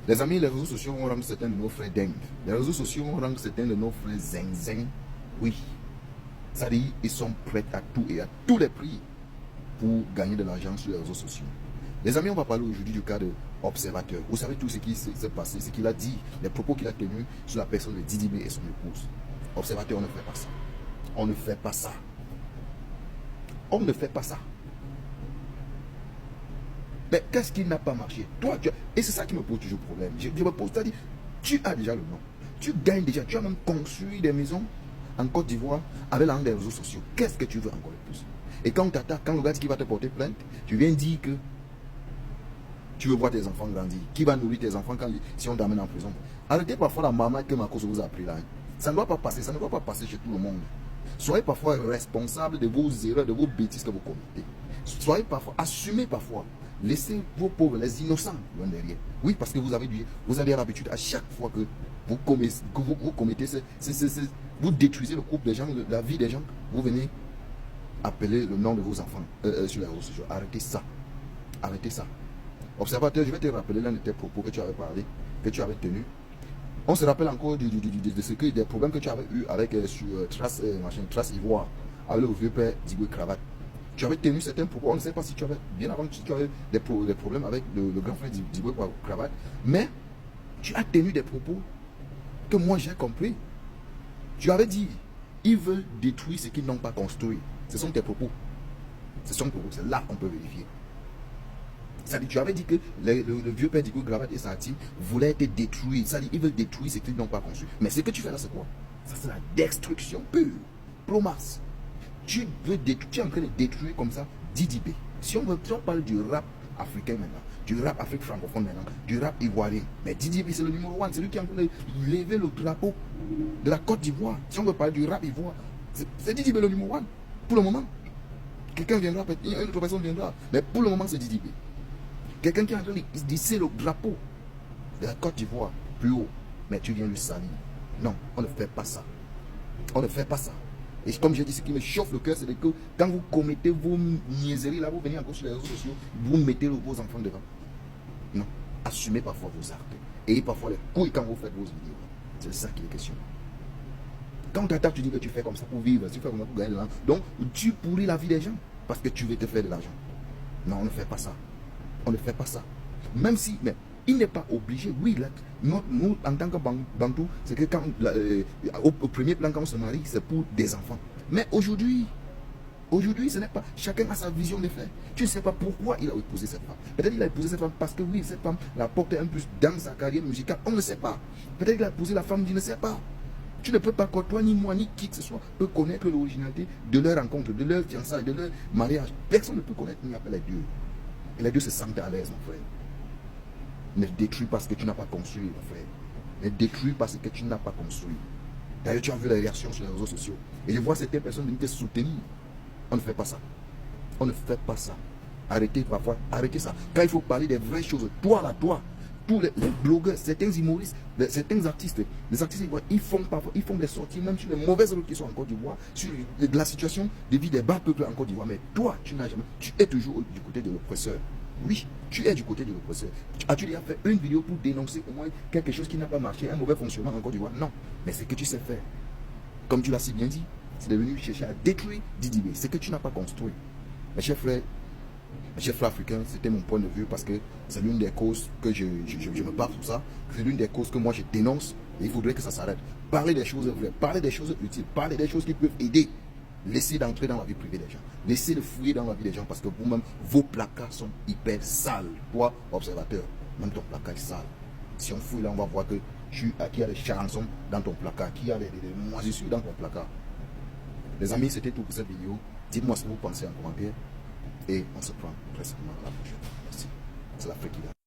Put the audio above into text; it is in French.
Les amis, les réseaux sociaux vont rendre certains de nos frères dingues. Les réseaux sociaux vont rendre certains de nos frères zinzin. Oui. C'est-à-dire, ils sont prêts à tout et à tous les prix pour gagner de l'argent sur les réseaux sociaux. Les amis, on va parler aujourd'hui du cas de Observateur. Vous savez tout ce qui s'est passé, ce qu'il a dit, les propos qu'il a tenus sur la personne de Didi B et son épouse. Observateur, on ne fait pas ça. On ne fait pas ça. On ne fait pas ça. Mais qu'est-ce qui n'a pas marché? Toi, tu as... Et c'est ça qui me pose toujours problème. Je me pose, c'est-à-dire, tu as déjà le nom. Tu gagnes déjà. Tu as même construit des maisons en Côte d'Ivoire avec l'argent des réseaux sociaux. Qu'est-ce que tu veux encore de plus? Et quand on t'attaque, quand le gars qui va te porter plainte, tu viens dire que tu veux voir tes enfants grandir. Qui va nourrir tes enfants si on t'amène en prison? Arrêtez parfois la maman que Marcos vous a pris là. Ça ne doit pas passer, ça ne doit pas passer chez tout le monde. Soyez parfois responsable de vos erreurs, de vos bêtises que vous commettez. Soyez parfois, assumez parfois. Laissez vos pauvres, les innocents, loin derrière. Oui, parce que vous avez l'habitude à chaque fois que vous commettez, vous détruisez le couple des gens, la vie des gens, vous venez appeler le nom de vos enfants sur les réseaux sociaux. Arrêtez ça. Arrêtez ça. Observateur, je vais te rappeler l'un de tes propos que tu avais parlé, que tu avais tenu. On se rappelle encore des problèmes que tu avais eu avec sur Trace Ivoire, avec le vieux père d'Igwe Cravate. Tu avais tenu certains propos. On ne sait pas si tu avais, bien avant, si tu avais des problèmes avec le grand frère d'Igwe Cravate, mais tu as tenu des propos que moi j'ai compris. Tu avais dit, ils veulent détruire ce qu'ils n'ont pas construit. Ce sont tes propos. Ce sont tes propos. C'est là qu'on peut vérifier. C'est-à-dire, tu avais dit que le vieux père d'Igwe Cravate et sa team voulaient être détruits. C'est-à-dire, ils veulent détruire ce qu'ils n'ont pas construit. Mais ce que tu fais là, c'est quoi? Ça, c'est la destruction pure. Promasse. Tu es en train de détruire comme ça Didi B. Si on parle du rap africain maintenant, du rap Afrique francophone maintenant, du rap ivoirien, mais Didi B c'est le numéro 1, c'est lui qui est en train de lever le drapeau de la Côte d'Ivoire. Si on veut parler du rap ivoire, c'est Didi B le numéro 1 pour le moment. Quelqu'un viendra, une autre personne viendra, mais pour le moment c'est Didi B. Quelqu'un qui est en train d'hisser le drapeau de la Côte d'Ivoire plus haut, mais tu viens lui salir. Non, on ne fait pas ça. On ne fait pas ça. Et comme j'ai dit, ce qui me chauffe le cœur, c'est que quand vous commettez vos niaiseries, là, vous venez encore sur les réseaux sociaux, vous mettez vos enfants devant. Non. Assumez parfois vos actes. Ayez parfois les couilles quand vous faites vos vidéos. C'est ça qui est question. Quand tu attaques, tu dis que tu fais comme ça pour vivre, tu fais comme ça pour gagner de l'argent. Donc, tu pourris la vie des gens parce que tu veux te faire de l'argent. Non, on ne fait pas ça. On ne fait pas ça. Même si, mais il n'est pas obligé. Oui, là, nous, en tant que Bantou, c'est que quand, au premier plan, quand on se marie, c'est pour des enfants. Mais aujourd'hui, ce n'est pas. Chacun a sa vision de faire. Tu ne sais pas pourquoi il a épousé cette femme. Peut-être qu'il a épousé cette femme parce que oui, cette femme l'a porté un plus dans sa carrière musicale. On ne sait pas. Peut-être qu'il a épousé la femme, tu ne sais pas. Tu ne peux pas, toi, ni moi, ni qui que ce soit, peut connaître l'originalité de leur rencontre, de leur fiançailles, de leur mariage. Personne ne peut connaître ni appeler les dieux. Et les dieux se sentent à l'aise, mon frère. Ne détruis pas ce que tu n'as pas construit, mon frère. Ne détruis pas ce que tu n'as pas construit. D'ailleurs, tu as vu la réaction sur les réseaux sociaux. Et je vois certaines personnes venir te soutenir. On ne fait pas ça. On ne fait pas ça. Arrêtez parfois, arrêtez ça. Quand il faut parler des vraies choses, toi là, toi, tous les blogueurs, certains humoristes, certains artistes, les artistes, ils font des sorties, même sur les mauvaises routes qui sont en Côte d'Ivoire, sur la situation de vie des bas peuples en Côte d'Ivoire. Mais toi, tu n'as jamais, tu es toujours du côté de l'oppresseur. Oui, tu es du côté de l'oppresseur. As-tu déjà fait une vidéo pour dénoncer au moins quelque chose qui n'a pas marché, un mauvais fonctionnement en Côte d'Ivoire? Non. Mais c'est que tu sais faire. Comme tu l'as si bien dit, c'est devenu chercher à détruire Didi B. C'est que tu n'as pas construit. Mes chers frères africains, c'était mon point de vue parce que c'est l'une des causes que je me bats pour ça. C'est l'une des causes que moi je dénonce et il faudrait que ça s'arrête. Parler des choses vraies, parler des choses utiles, parler des choses qui peuvent aider. Laissez d'entrer dans la vie privée des gens. Laissez de fouiller dans la vie des gens parce que vous-même, vos placards sont hyper sales. Toi, observateur, même ton placard est sale. Si on fouille là, on va voir que qu'il y a des chansons dans ton placard, qu'il y a des moisissures dans ton placard. Les amis, c'était tout pour cette vidéo. Dites-moi ce que vous pensez en commentaire. Et on se prend très certainement à la prochaine. Merci. C'est l'Afrique qui